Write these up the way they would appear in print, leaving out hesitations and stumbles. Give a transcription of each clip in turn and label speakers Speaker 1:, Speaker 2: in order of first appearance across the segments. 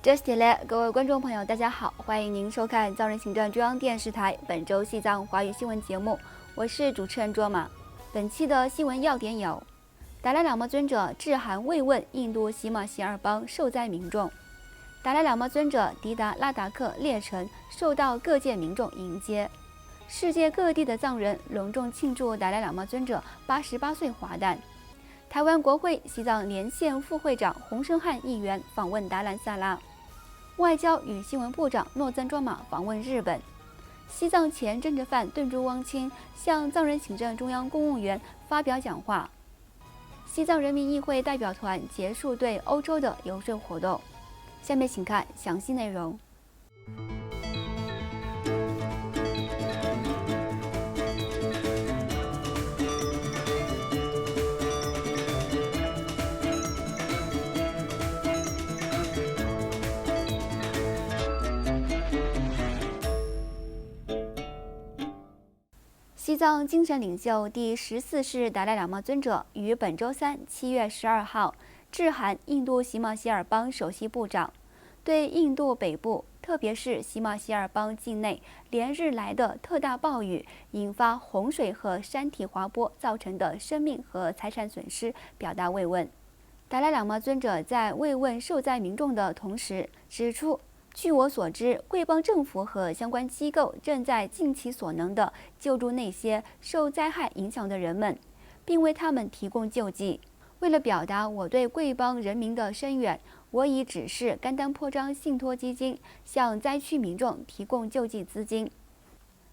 Speaker 1: 这是铁雷，各位观众朋友，大家好，欢迎您收看藏人行政中央电视台本周西藏华语新闻节目，我是主持人卓玛。本期的新闻要点有：达赖喇嘛尊者致函慰问印度喜马偕尔邦受灾民众；达赖喇嘛尊者抵达拉达克列城，受到各界民众迎接；世界各地的藏人隆重庆祝达赖喇嘛尊者88岁华诞；台湾国会西藏连线副会长洪胜汉议员访问达兰萨拉；外交与新闻部长诺赞卓玛访问日本；西藏前政治犯顿珠汪清向藏人行政中央公务员发表讲话；西藏人民议会代表团结束对欧洲的游说活动。下面请看详细内容。西藏精神领袖第14世达赖喇嘛尊者于本周三7月12号致函印度喜马偕尔邦首席部长，对印度北部，特别是喜马偕尔邦境内连日来的特大暴雨引发洪水和山体滑坡造成的生命和财产损失表达慰问。达赖喇嘛尊者在慰问受灾民众的同时指出，据我所知，贵邦政府和相关机构正在尽其所能地救助那些受灾害影响的人们，并为他们提供救济。为了表达我对贵邦人民的深远，我已指示甘丹颇章信托基金向灾区民众提供救济资金。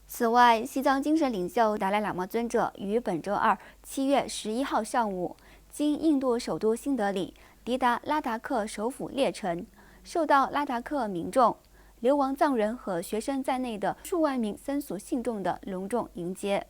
Speaker 1: 此外，西藏精神领袖达赖喇嘛尊者于本周二7月11号上午，经印度首都新德里抵达拉达克首府列城，受到拉达克民众、流亡藏人和学生在内的数万名僧俗信众的隆重迎接。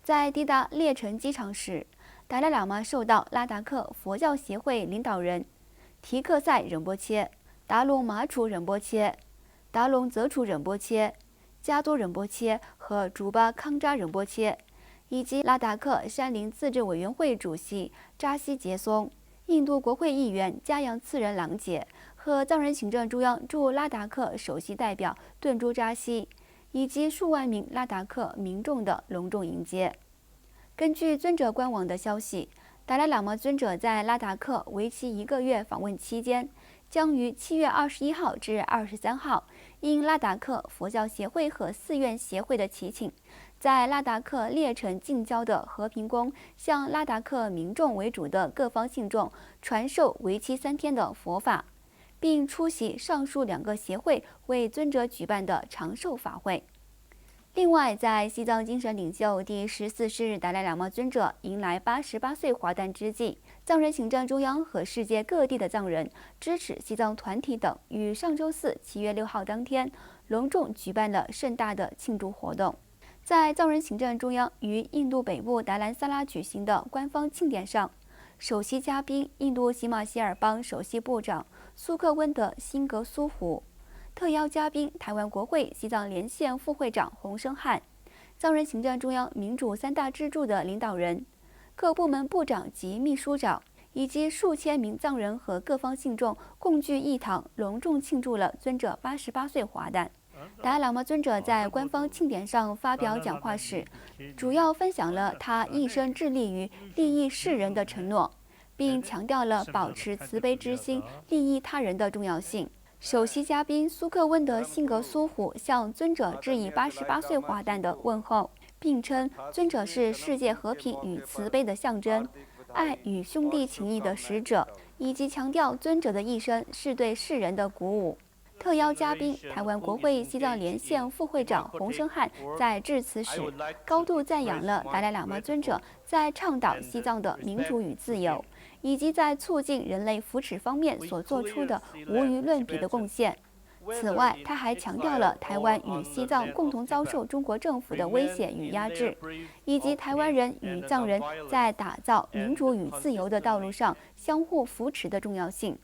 Speaker 1: 在抵达列城机场时，达赖喇嘛受到拉达克佛教协会领导人提克赛仁波切、达隆马楚仁波切、达隆泽楚仁波切、加多仁波切和竹巴康扎仁波切，以及拉达克山林自治委员会主席扎西杰松、印度国会议员加扬次仁郎杰和藏人行政中央驻拉达克首席代表顿珠扎西，以及数万名拉达克民众的隆重迎接。根据尊者官网的消息，达赖喇嘛尊者在拉达克为期1个月访问期间，将于7月21号至23号，应拉达克佛教协会和寺院协会的祈请，在拉达克列城近郊的和平宫向拉达克民众为主的各方信众传授为期3天的佛法，并出席上述2个协会为尊者举办的长寿法会。另外，在西藏精神领袖第14世达赖喇嘛尊者迎来88岁华诞之际，藏人行政中央和世界各地的藏人、支持西藏团体等于上周四7月6号当天隆重举办了盛大的庆祝活动。在藏人行政中央于印度北部达兰萨拉举行的官方庆典上，首席嘉宾印度喜马偕尔邦首席部长苏克温德辛格苏胡，特邀嘉宾台湾国会西藏连线副会长洪胜汉，藏人行政中央民主3大支柱的领导人、各部门部长及秘书长，以及数千名藏人和各方信众共聚一堂，隆重庆祝了尊者88岁华诞。达赖喇嘛尊者在官方庆典上发表讲话时，主要分享了他一生致力于利益世人的承诺，并强调了保持慈悲之心、利益他人的重要性。首席嘉宾苏克温德辛格苏虎向尊者致以88岁华诞的问候，并称尊者是世界和平与慈悲的象征，爱与兄弟情谊的使者，以及强调尊者的一生是对世人的鼓舞。特邀嘉宾台湾国会西藏连线副会长洪胜汉在致辞时，高度赞扬了达赖喇嘛尊者在倡导西藏的民主与自由，以及在促进人类福祉方面所做出的无与伦比的贡献。此外，他还强调了台湾与西藏共同遭受中国政府的威胁与压制，以及台湾人与藏人在打造民主与自由的道路上相互扶持的重要性。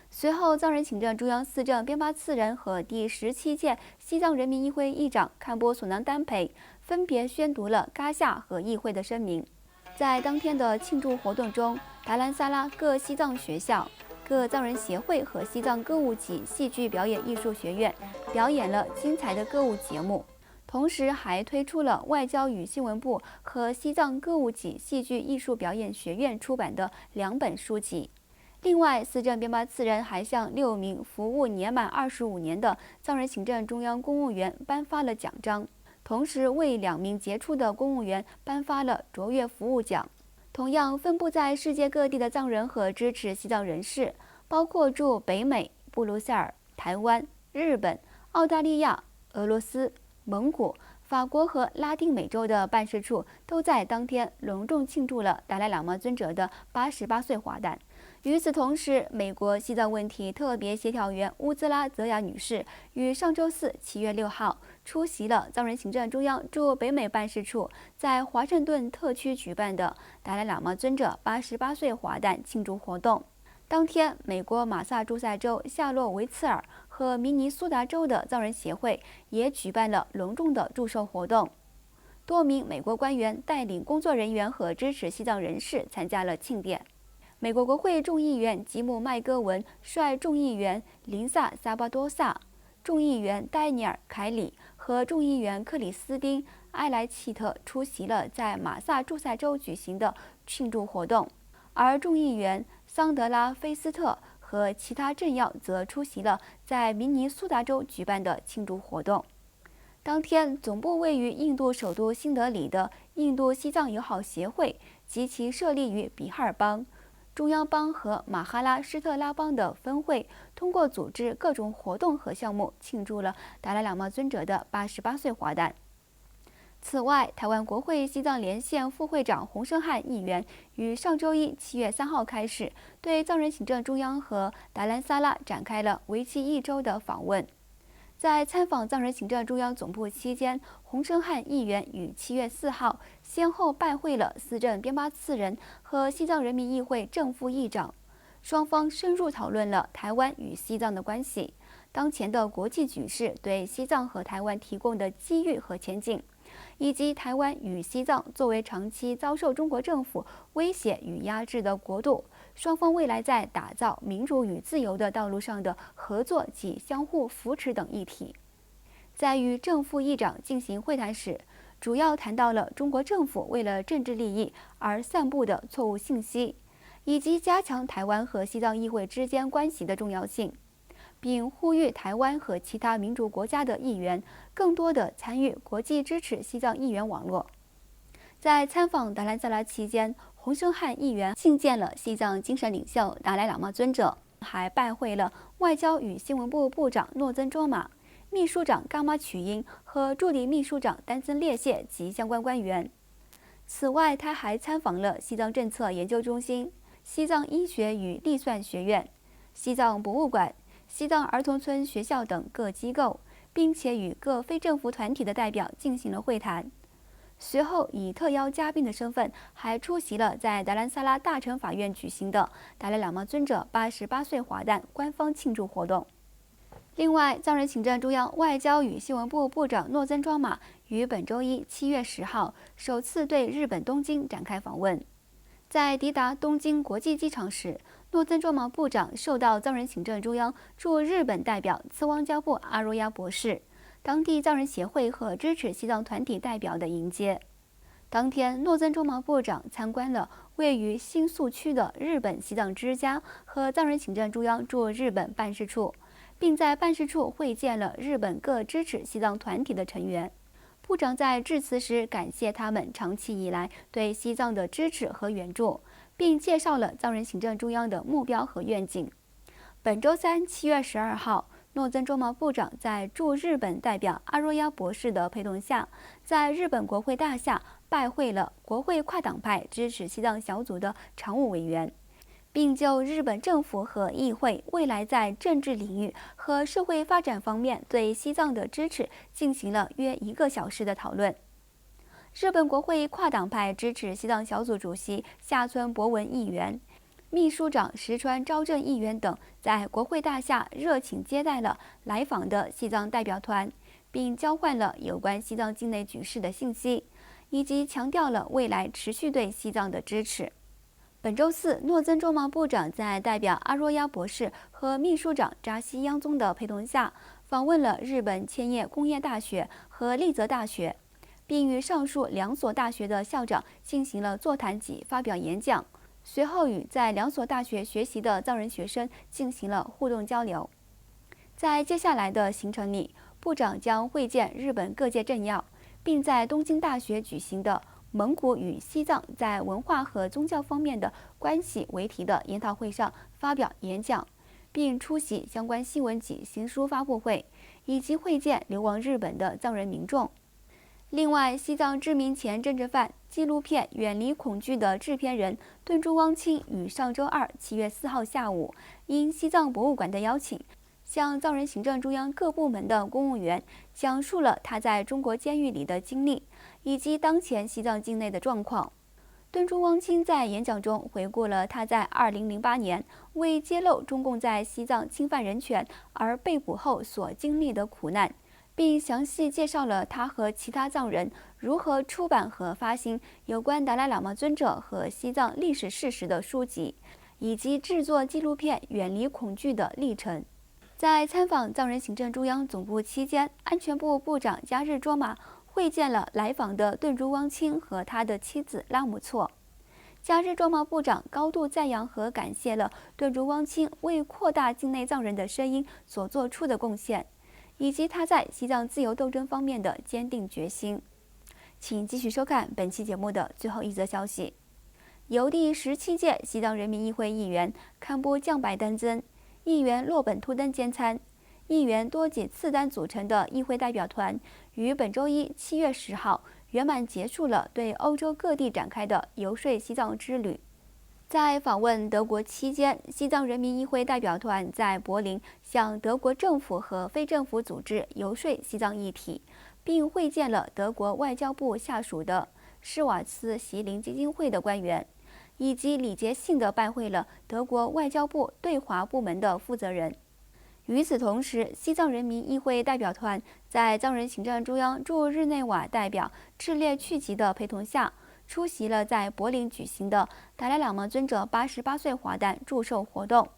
Speaker 1: 随后，藏人行政中央司政编发次仁和第17届西藏人民议会议长堪波索南丹培分别宣读了嘎夏和议会的声明。在当天的庆祝活动中，达兰萨拉各西藏学校、各藏人协会和西藏歌舞及戏剧表演艺术学院表演了精彩的歌舞节目，同时还推出了外交与新闻部和西藏歌舞及戏剧艺术表演学院出版的2本书籍。另外，司政边巴次仁还向6名服务年满25年的藏人行政中央公务员颁发了奖章，同时为2名杰出的公务员颁发了卓越服务奖。同样分布在世界各地的藏人和支持西藏人士，包括驻北美、布鲁塞尔、台湾、日本、澳大利亚、俄罗斯、蒙古、法国和拉丁美洲的办事处，都在当天隆重庆祝了达赖喇嘛尊者的88岁华诞。与此同时，美国西藏问题特别协调员乌兹拉泽雅女士于上周四7月6号出席了藏人行政中央驻北美办事处在华盛顿特区举办的达赖喇嘛尊者88岁华诞庆祝活动。当天，美国马萨诸塞州、夏洛维茨尔和明尼苏达州的藏人协会也举办了隆重的祝寿活动。多名美国官员带领工作人员和支持西藏人士参加了庆典。美国国会众议员吉姆·麦戈文率众议员林萨·萨巴多萨、众议员戴尼尔·凯里和众议员克里斯汀·埃莱契特出席了在马萨诸塞州举行的庆祝活动，而众议员桑德拉·菲斯特和其他政要则出席了在明尼苏达州举办的庆祝活动。当天，总部位于印度首都新德里的印度西藏友好协会及其设立于比哈尔邦、中央邦和马哈拉施特拉邦的分会，通过组织各种活动和项目，庆祝了达赖喇嘛尊者的88岁华诞。此外，台湾国会西藏连线副会长洪胜汉议员于上周一7月3号开始，对藏人行政中央和达兰萨拉展开了为期1周的访问。在参访藏人行政中央总部期间，洪胜汉议员于7月4号先后拜会了司政边巴次仁和西藏人民议会正副议长，双方深入讨论了台湾与西藏的关系、当前的国际局势对西藏和台湾提供的机遇和前景，以及台湾与西藏作为长期遭受中国政府威胁与压制的国度，双方未来在打造民主与自由的道路上的合作及相互扶持等议题。在与正副议长进行会谈时，主要谈到了中国政府为了政治利益而散布的错误信息，以及加强台湾和西藏议会之间关系的重要性，并呼吁台湾和其他民主国家的议员更多地参与国际支持西藏议员网络。在参访达兰萨拉期间，洪胜汉议员觐见了西藏精神领袖达赖喇嘛尊者，还拜会了外交与新闻部部长诺增卓玛、秘书长噶玛曲英和助理秘书长丹增列谢及相关官员。此外，他还参访了西藏政策研究中心、西藏医学与历算学院、西藏博物馆、西藏儿童村学校等各机构，并且与各非政府团体的代表进行了会谈。随后，以特邀嘉宾的身份，还出席了在达兰萨拉大乘法院举行的达赖喇嘛尊者88岁华诞官方庆祝活动。另外，藏人行政中央外交与新闻部部长诺增卓玛于本周一7月10号首次对日本东京展开访问。在抵达东京国际机场时，诺增卓玛部长受到藏人行政中央驻日本代表次汪加布阿若亚博士、当地藏人协会和支持西藏团体代表的迎接。当天，诺增卓玛部长参观了位于新宿区的日本西藏之家和藏人行政中央驻日本办事处，并在办事处会见了日本各支持西藏团体的成员。部长在致辞时感谢他们长期以来对西藏的支持和援助，并介绍了藏人行政中央的目标和愿景。本周三7月12号，诺增卓玛部长在驻日本代表阿若亚博士的陪同下，在日本国会大厦拜会了国会跨党派支持西藏小组的常务委员，并就日本政府和议会未来在政治领域和社会发展方面对西藏的支持进行了约1个小时的讨论。日本国会跨党派支持西藏小组主席下村博文议员、秘书长石川昭正议员等在国会大厦热情接待了来访的西藏代表团，并交换了有关西藏境内局势的信息，以及强调了未来持续对西藏的支持。本周四，诺增州贸部长在代表阿若亚博士和秘书长扎西央宗的陪同下，访问了日本千叶工业大学和立泽大学，并与上述两所大学的校长进行了座谈及发表演讲。随后与在两所大学学习的藏人学生进行了互动交流。在接下来的行程里，部长将会见日本各界政要，并在东京大学举行的蒙古与西藏在文化和宗教方面的关系为题的研讨会上发表演讲，并出席相关新闻及新书发布会，以及会见流亡日本的藏人民众。另外，西藏知名前政治犯、纪录片《远离恐惧》的制片人敦珠汪清于上周二7月4号下午，因西藏博物馆的邀请，向藏人行政中央各部门的公务员讲述了他在中国监狱里的经历，以及当前西藏境内的状况。敦珠汪清在演讲中回顾了他在2008年为揭露中共在西藏侵犯人权而被捕后所经历的苦难，并详细介绍了他和其他藏人如何出版和发行有关达赖喇嘛尊者和西藏历史事实的书籍，以及制作纪录片《远离恐惧》的历程。在参访藏人行政中央总部期间，安全部部长加日卓玛会见了来访的敦珠汪清和他的妻子拉姆措。加日卓玛部长高度赞扬和感谢了敦珠汪清为扩大境内藏人的声音所做出的贡献，以及他在西藏自由斗争方面的坚定决心。请继续收看本期节目的最后一则消息。由第17届西藏人民议会议员堪布降白丹增、议员洛本突登兼参、议员多吉次丹组成的议会代表团，于本周一7月10号圆满结束了对欧洲各地展开的游说西藏之旅。在访问德国期间，西藏人民议会代表团在柏林向德国政府和非政府组织游说西藏议题，并会见了德国外交部下属的施瓦茨席林基金会的官员，以及礼节性地拜会了德国外交部对华部门的负责人。与此同时，西藏人民议会代表团在藏人行政中央驻日内瓦代表赤列去吉的陪同下，出席了在柏林举行的达赖喇嘛尊者88岁华诞祝寿活动。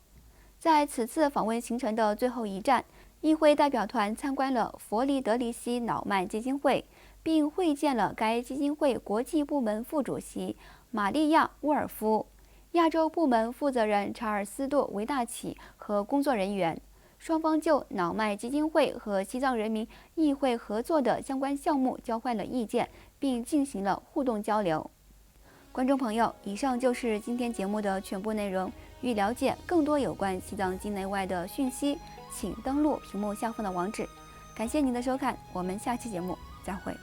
Speaker 1: 在此次访问行程的最后一站，议会代表团参观了佛里德里希脑脉基金会，并会见了该基金会国际部门副主席玛利亚·沃尔夫、亚洲部门负责人查尔斯杜维纳奇和工作人员。双方就脑脉基金会和西藏人民议会合作的相关项目交换了意见，并进行了互动交流。观众朋友，以上就是今天节目的全部内容。欲了解更多有关西藏境内外的讯息，请登录屏幕下方的网址。感谢您的收看，我们下期节目再会。